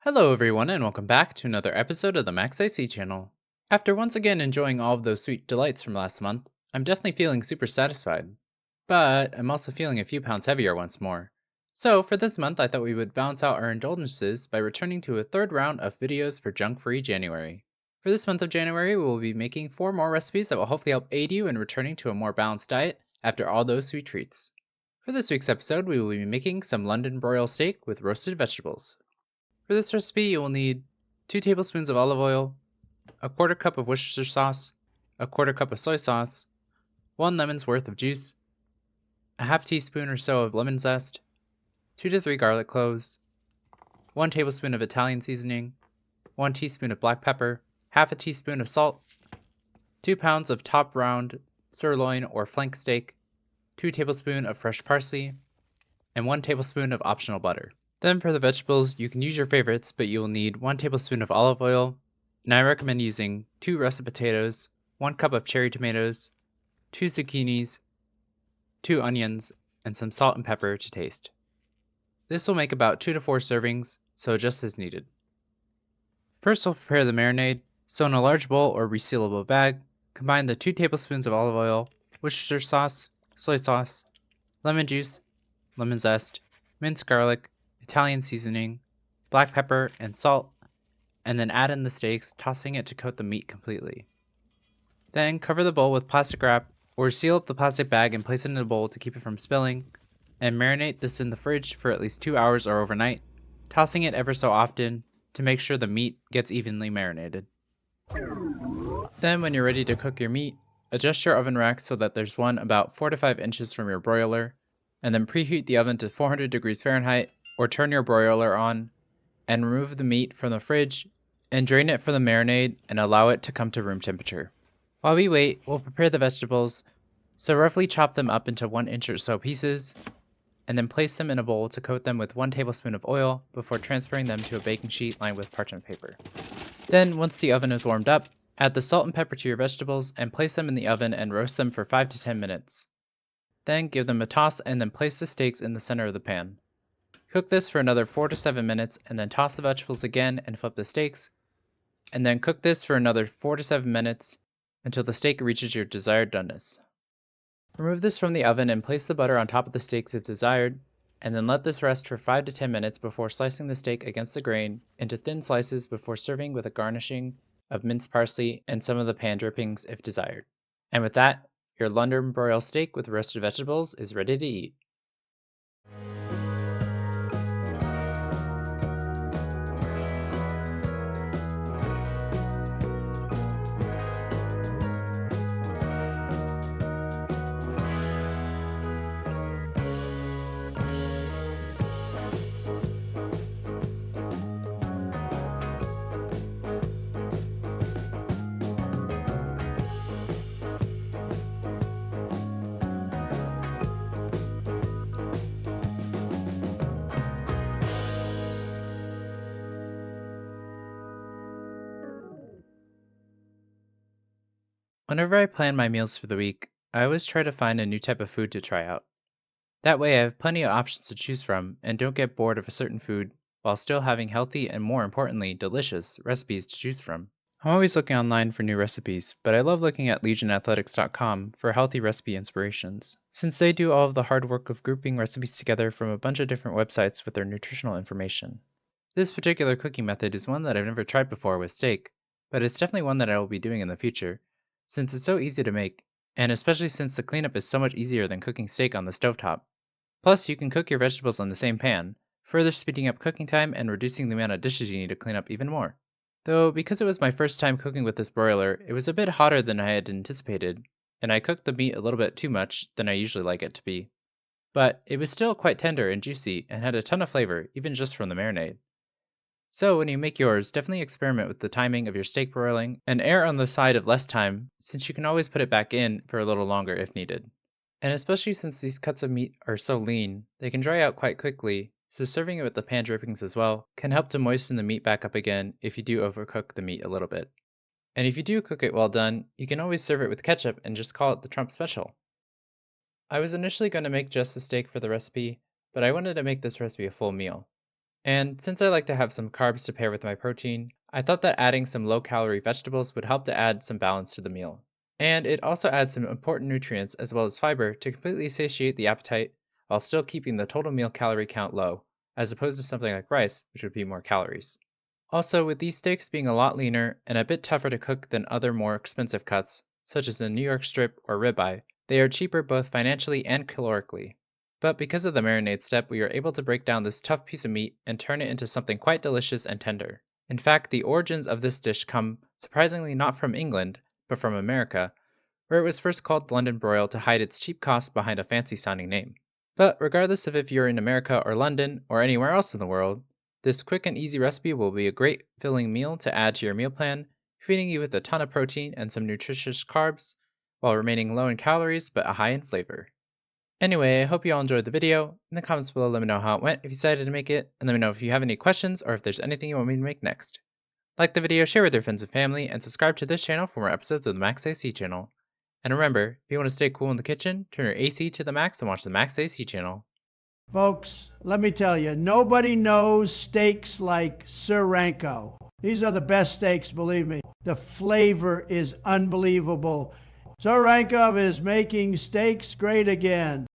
Hello, everyone, and welcome back to another episode of the Max IC channel. After once again enjoying all of those sweet delights from last month, I'm definitely feeling super satisfied. But I'm also feeling a few pounds heavier once more. So, for this month, I thought we would balance out our indulgences by returning to a third round of videos for Junk Free January. For this month of January, we will be making 4 more recipes that will hopefully help aid you in returning to a more balanced diet after all those sweet treats. For this week's episode, we will be making some London Broil Steak with roasted vegetables. For this recipe, you will need 2 tablespoons of olive oil, a quarter cup of Worcestershire sauce, a quarter cup of soy sauce, 1 lemon's worth of juice, a half teaspoon or so of lemon zest, 2 to 3 garlic cloves, 1 tablespoon of Italian seasoning, 1 teaspoon of black pepper, half a teaspoon of salt, 2 pounds of top round sirloin or flank steak, 2 tablespoons of fresh parsley, and 1 tablespoon of optional butter. Then for the vegetables, you can use your favorites, but you will need 1 tablespoon of olive oil, and I recommend using 2 russet potatoes, 1 cup of cherry tomatoes, 2 zucchinis, 2 onions, and some salt and pepper to taste. This will make about 2 to 4 servings, so just as needed. First we'll prepare the marinade, so in a large bowl or resealable bag, combine the 2 tablespoons of olive oil, Worcestershire sauce, soy sauce, lemon juice, lemon zest, minced garlic, Italian seasoning, black pepper, and salt, and then add in the steaks, tossing it to coat the meat completely. Then cover the bowl with plastic wrap or seal up the plastic bag and place it in a bowl to keep it from spilling, and marinate this in the fridge for at least 2 hours or overnight, tossing it ever so often to make sure the meat gets evenly marinated. Then when you're ready to cook your meat, adjust your oven rack so that there's one about 4 to 5 inches from your broiler, and then preheat the oven to 400 degrees Fahrenheit or turn your broiler on and remove the meat from the fridge and drain it for the marinade and allow it to come to room temperature. While we wait, we'll prepare the vegetables, so roughly chop them up into 1 inch or so pieces and then place them in a bowl to coat them with 1 tablespoon of oil before transferring them to a baking sheet lined with parchment paper. Then, once the oven is warmed up, add the salt and pepper to your vegetables and place them in the oven and roast them for 5 to 10 minutes. Then give them a toss and then place the steaks in the center of the pan. Cook this for another 4 to 7 minutes and then toss the vegetables again and flip the steaks, and then cook this for another 4 to 7 minutes until the steak reaches your desired doneness. Remove this from the oven and place the butter on top of the steaks if desired, and then let this rest for 5 to 10 minutes before slicing the steak against the grain into thin slices before serving with a garnishing of minced parsley and some of the pan drippings if desired. And with that, your London broil steak with roasted vegetables is ready to eat. Whenever I plan my meals for the week, I always try to find a new type of food to try out. That way I have plenty of options to choose from and don't get bored of a certain food while still having healthy and, more importantly, delicious recipes to choose from. I'm always looking online for new recipes, but I love looking at legionathletics.com for healthy recipe inspirations, since they do all of the hard work of grouping recipes together from a bunch of different websites with their nutritional information. This particular cooking method is one that I've never tried before with steak, but it's definitely one that I will be doing in the future, since it's so easy to make, and especially since the cleanup is so much easier than cooking steak on the stovetop. Plus, you can cook your vegetables on the same pan, further speeding up cooking time and reducing the amount of dishes you need to clean up even more. Though, because it was my first time cooking with this broiler, it was a bit hotter than I had anticipated, and I cooked the meat a little bit too much than I usually like it to be. But it was still quite tender and juicy and had a ton of flavor, even just from the marinade. So when you make yours, definitely experiment with the timing of your steak broiling and err on the side of less time, since you can always put it back in for a little longer if needed. And especially since these cuts of meat are so lean, they can dry out quite quickly, so serving it with the pan drippings as well can help to moisten the meat back up again if you do overcook the meat a little bit. And if you do cook it well done, you can always serve it with ketchup and just call it the Trump special. I was initially going to make just the steak for the recipe, but I wanted to make this recipe a full meal. And since I like to have some carbs to pair with my protein, I thought that adding some low calorie vegetables would help to add some balance to the meal. And it also adds some important nutrients as well as fiber to completely satiate the appetite while still keeping the total meal calorie count low, as opposed to something like rice, which would be more calories. Also, with these steaks being a lot leaner and a bit tougher to cook than other more expensive cuts, such as the New York strip or ribeye, they are cheaper both financially and calorically. But because of the marinade step, we are able to break down this tough piece of meat and turn it into something quite delicious and tender. In fact, the origins of this dish come surprisingly not from England, but from America, where it was first called London Broil to hide its cheap cost behind a fancy sounding name. But regardless of if you're in America or London or anywhere else in the world, this quick and easy recipe will be a great filling meal to add to your meal plan, feeding you with a ton of protein and some nutritious carbs, while remaining low in calories but high in flavor. Anyway, I hope you all enjoyed the video. In the comments below, let me know how it went if you decided to make it, and let me know if you have any questions or if there's anything you want me to make next. Like the video, share with your friends and family, and subscribe to this channel for more episodes of the Max AC channel. And remember, if you want to stay cool in the kitchen, turn your AC to the max and watch the Max AC channel. Folks, let me tell you, nobody knows steaks like Sir Ranko. These are the best steaks, believe me. The flavor is unbelievable. Sir Ranko is making steaks great again.